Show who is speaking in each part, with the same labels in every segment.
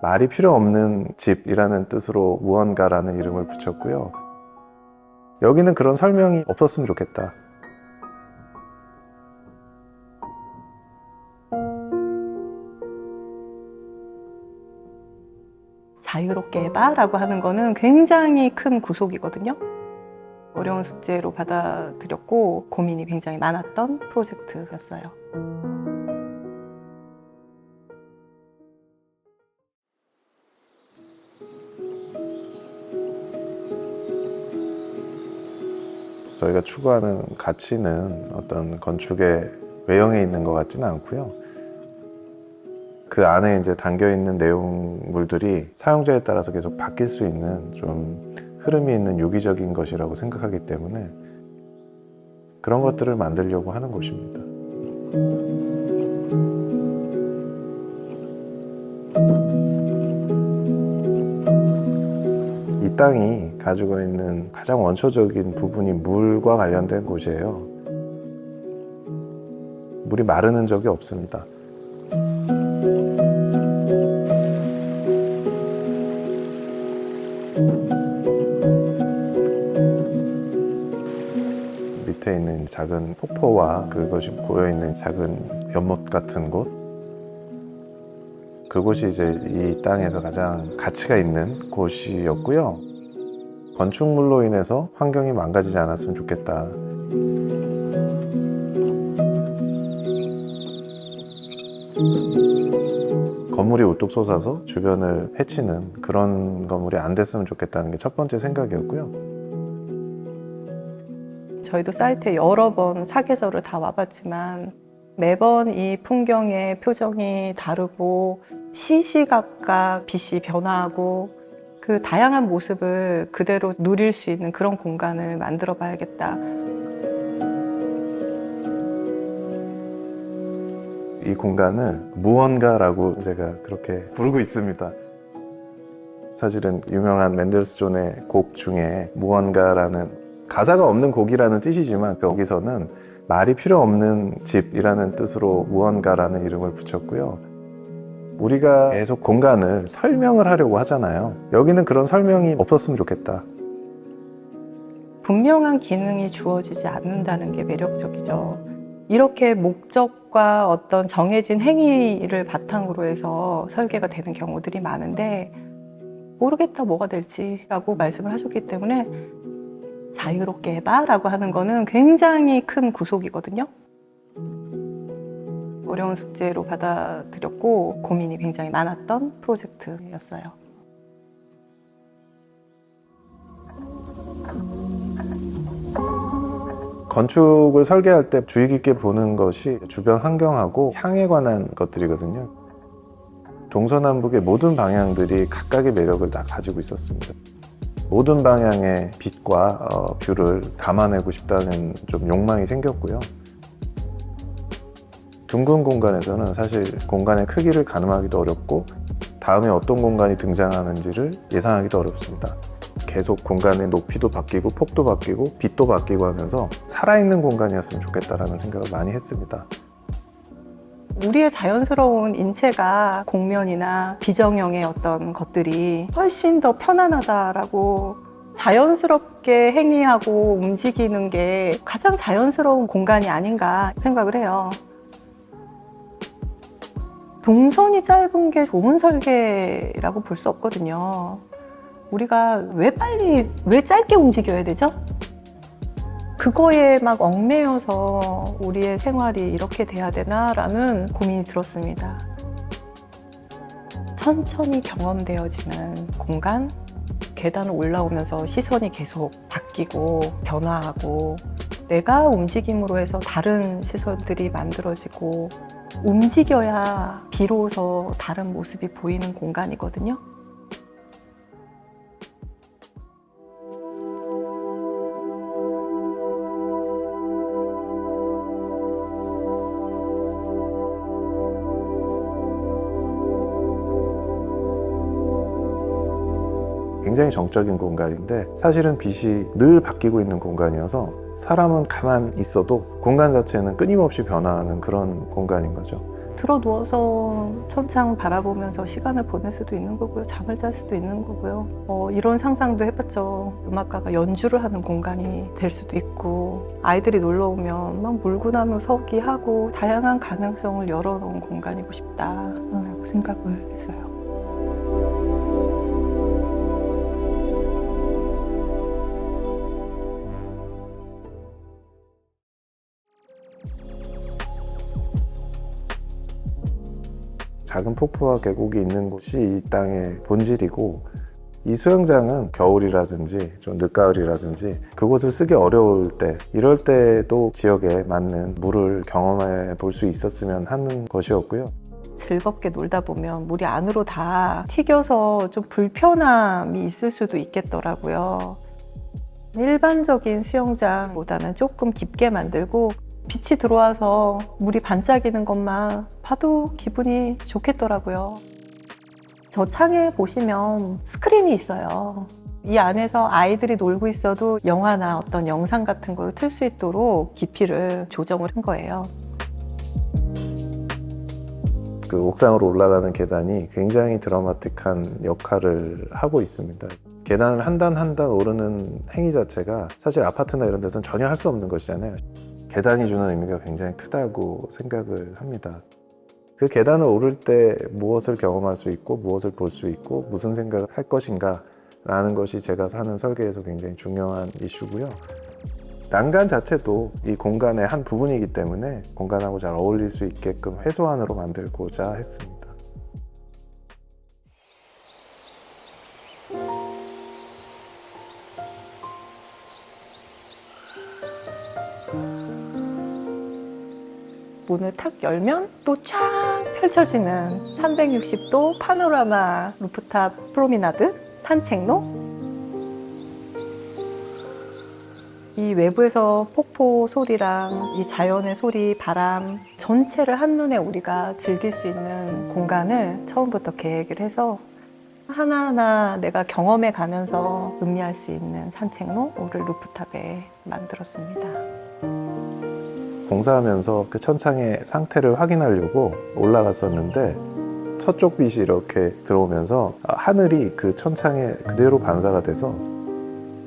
Speaker 1: 말이 필요 없는 집이라는 뜻으로 무언가라는 이름을 붙였고요. 여기는 그런 설명이 없었으면 좋겠다.
Speaker 2: 자유롭게 해봐라고 하는 거는 굉장히 큰 구속이거든요. 어려운 숙제로 받아들였고 고민이 굉장히 많았던 프로젝트였어요.
Speaker 1: 저희가 추구하는 가치는 어떤 건축의 외형에 있는 것 같지는 않고요. 그 안에 이제 담겨 있는 내용물들이 사용자에 따라서 계속 바뀔 수 있는 좀 흐름이 있는 유기적인 것이라고 생각하기 때문에 그런 것들을 만들려고 하는 곳입니다. 이 땅이 가지고 있는 가장 원초적인 부분이 물과 관련된 곳이에요. 물이 마르는 적이 없습니다. 밑에 있는 작은 폭포와 그것이 고여있는 작은 연못 같은 곳, 그곳이 이제 이 땅에서 가장 가치가 있는 곳이었고요. 건축물로 인해서 환경이 망가지지 않았으면 좋겠다. 건물이 우뚝 솟아서 주변을 해치는 그런 건물이 안 됐으면 좋겠다는 게 첫 번째 생각이었고요.
Speaker 2: 저희도 사이트에 여러 번 사계절을 다 와봤지만 매번 이 풍경의 표정이 다르고 시시각각 빛이 변화하고 그 다양한 모습을 그대로 누릴 수 있는 그런 공간을 만들어 봐야겠다.
Speaker 1: 이 공간을 무언가라고 제가 그렇게 부르고 있습니다. 사실은 유명한 맨델스존의 곡 중에 무언가라는 가사가 없는 곡이라는 뜻이지만 여기서는 말이 필요 없는 집이라는 뜻으로 무언가라는 이름을 붙였고요. 우리가 계속 공간을 설명을 하려고 하잖아요. 여기는 그런 설명이 없었으면 좋겠다.
Speaker 2: 분명한 기능이 주어지지 않는다는 게 매력적이죠. 이렇게 목적과 어떤 정해진 행위를 바탕으로 해서 설계가 되는 경우들이 많은데 모르겠다 뭐가 될지 라고 말씀을 하셨기 때문에 자유롭게 해봐라고 하는 거는 굉장히 큰 구속이거든요. 어려운 숙제로 받아들였고 고민이 굉장히 많았던 프로젝트였어요.
Speaker 1: 건축을 설계할 때 주의 깊게 보는 것이 주변 환경하고 향에 관한 것들이거든요. 동서남북의 모든 방향들이 각각의 매력을 다 가지고 있었습니다. 모든 방향의 빛과 뷰를 담아내고 싶다는 좀 욕망이 생겼고요. 둥근 공간에서는 사실 공간의 크기를 가늠하기도 어렵고 다음에 어떤 공간이 등장하는지를 예상하기도 어렵습니다. 계속 공간의 높이도 바뀌고 폭도 바뀌고 빛도 바뀌고 하면서 살아있는 공간이었으면 좋겠다라는 생각을 많이 했습니다.
Speaker 2: 우리의 자연스러운 인체가 공면이나 비정형의 어떤 것들이 훨씬 더 편안하다라고 자연스럽게 행위하고 움직이는 게 가장 자연스러운 공간이 아닌가 생각을 해요. 동선이 짧은 게 좋은 설계라고 볼 수 없거든요. 우리가 왜 짧게 움직여야 되죠? 그거에 막 얽매여서 우리의 생활이 이렇게 돼야 되나라는 고민이 들었습니다. 천천히 경험되어지는 공간, 계단을 올라오면서 시선이 계속 바뀌고 변화하고 내가 움직임으로 해서 다른 시선들이 만들어지고 움직여야 비로소 다른 모습이 보이는 공간이거든요.
Speaker 1: 굉장히 정적인 공간인데 사실은 빛이 늘 바뀌고 있는 공간이어서 사람은 가만 있어도 공간 자체는 끊임없이 변화하는 그런 공간인 거죠.
Speaker 2: 들어 누워서 천창 바라보면서 시간을 보낼 수도 있는 거고요. 잠을 잘 수도 있는 거고요. 이런 상상도 해봤죠. 음악가가 연주를 하는 공간이 될 수도 있고, 아이들이 놀러 오면 막 물구나무 서기 하고 다양한 가능성을 열어놓은 공간이고 싶다라고 생각을 했어요.
Speaker 1: 작은 폭포와 계곡이 있는 곳이 이 땅의 본질이고, 이 수영장은 겨울이라든지 좀 늦가을이라든지 그곳을 쓰기 어려울 때, 이럴 때도 지역에 맞는 물을 경험해 볼 수 있었으면 하는 것이었고요.
Speaker 2: 즐겁게 놀다 보면 물이 안으로 다 튀겨서 좀 불편함이 있을 수도 있겠더라고요. 일반적인 수영장보다는 조금 깊게 만들고 빛이 들어와서 물이 반짝이는 것만 봐도 기분이 좋겠더라고요. 저 창에 보시면 스크린이 있어요. 이 안에서 아이들이 놀고 있어도 영화나 어떤 영상 같은 걸 틀 수 있도록 깊이를 조정을 한 거예요.
Speaker 1: 그 옥상으로 올라가는 계단이 굉장히 드라마틱한 역할을 하고 있습니다. 계단을 한 단 한 단 오르는 행위 자체가 사실 아파트나 이런 데서는 전혀 할 수 없는 것이잖아요. 계단이 주는 의미가 굉장히 크다고 생각을 합니다. 그 계단을 오를 때 무엇을 경험할 수 있고 무엇을 볼 수 있고 무슨 생각을 할 것인가 라는 것이 제가 사는 설계에서 굉장히 중요한 이슈고요. 난간 자체도 이 공간의 한 부분이기 때문에 공간하고 잘 어울릴 수 있게끔 해소안으로 만들고자 했습니다.
Speaker 2: 문을 탁 열면 또 쫙 펼쳐지는 360도 파노라마 루프탑 프로미나드 산책로. 이 외부에서 폭포 소리랑 이 자연의 소리, 바람 전체를 한눈에 우리가 즐길 수 있는 공간을 처음부터 계획을 해서 하나하나 내가 경험해 가면서 음미할 수 있는 산책로를 루프탑에 만들었습니다.
Speaker 1: 공사하면서 그 천창의 상태를 확인하려고 올라갔었는데 서쪽 빛이 이렇게 들어오면서 하늘이 그 천창에 그대로 반사가 돼서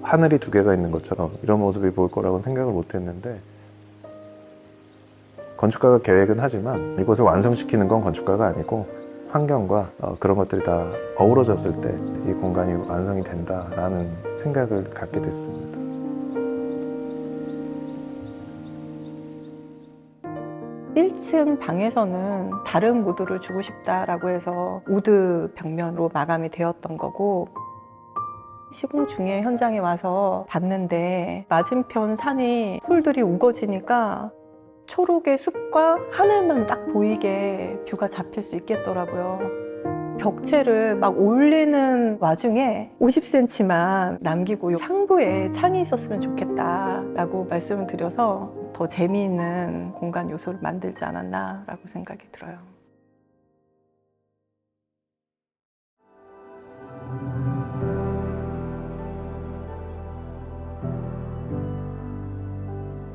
Speaker 1: 하늘이 두 개가 있는 것처럼 이런 모습이 보일 거라고 생각을 못 했는데, 건축가가 계획은 하지만 이곳을 완성시키는 건 건축가가 아니고 환경과 그런 것들이 다 어우러졌을 때 이 공간이 완성이 된다라는 생각을 갖게 됐습니다.
Speaker 2: 일 1층 방에서는 다른 무드를 주고 싶다라고 해서 우드 벽면으로 마감이 되었던 거고, 시공 중에 현장에 와서 봤는데 맞은편 산이 풀들이 우거지니까 초록의 숲과 하늘만 딱 보이게 뷰가 잡힐 수 있겠더라고요. 벽체를 막 올리는 와중에 50cm만 남기고 상부에 창이 있었으면 좋겠다라고 말씀을 드려서 더 재미있는 공간 요소를 만들지 않았나라고 생각이 들어요.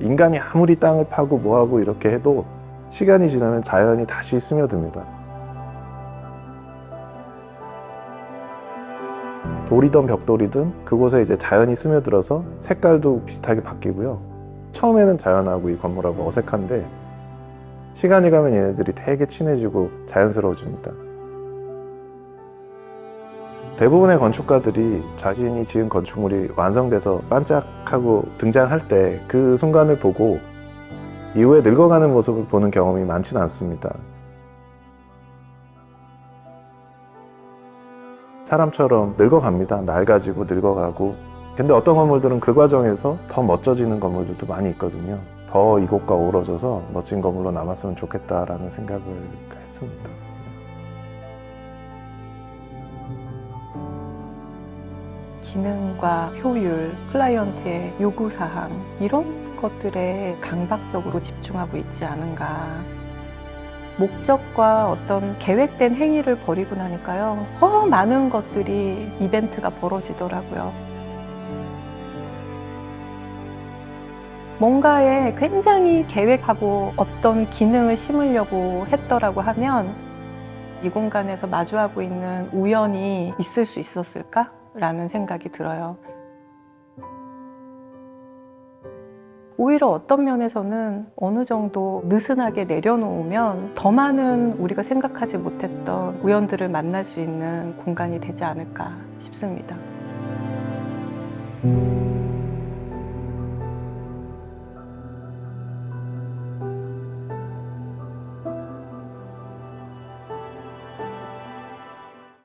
Speaker 1: 인간이 아무리 땅을 파고 뭐하고 이렇게 해도 시간이 지나면 자연이 다시 스며듭니다. 돌이든 벽돌이든 그곳에 이제 자연이 스며들어서 색깔도 비슷하게 바뀌고요. 처음에는 자연하고 이 건물하고 어색한데 시간이 가면 얘네들이 되게 친해지고 자연스러워집니다. 대부분의 건축가들이 자신이 지은 건축물이 완성돼서 반짝하고 등장할 때 그 순간을 보고 이후에 늙어가는 모습을 보는 경험이 많지는 않습니다. 사람처럼 늙어갑니다. 낡아지고 늙어가고. 근데 어떤 건물들은 그 과정에서 더 멋져지는 건물들도 많이 있거든요. 더 이곳과 어우러져서 멋진 건물로 남았으면 좋겠다라는 생각을 했습니다.
Speaker 2: 기능과 효율, 클라이언트의 요구사항 이런 것들에 강박적으로 집중하고 있지 않은가. 목적과 어떤 계획된 행위를 벌이고 나니까요, 더 많은 것들이 이벤트가 벌어지더라고요. 뭔가에 굉장히 계획하고 어떤 기능을 심으려고 했더라고 하면 이 공간에서 마주하고 있는 우연이 있을 수 있었을까라는 생각이 들어요. 오히려 어떤 면에서는 어느 정도 느슨하게 내려놓으면 더 많은 우리가 생각하지 못했던 우연들을 만날 수 있는 공간이 되지 않을까 싶습니다.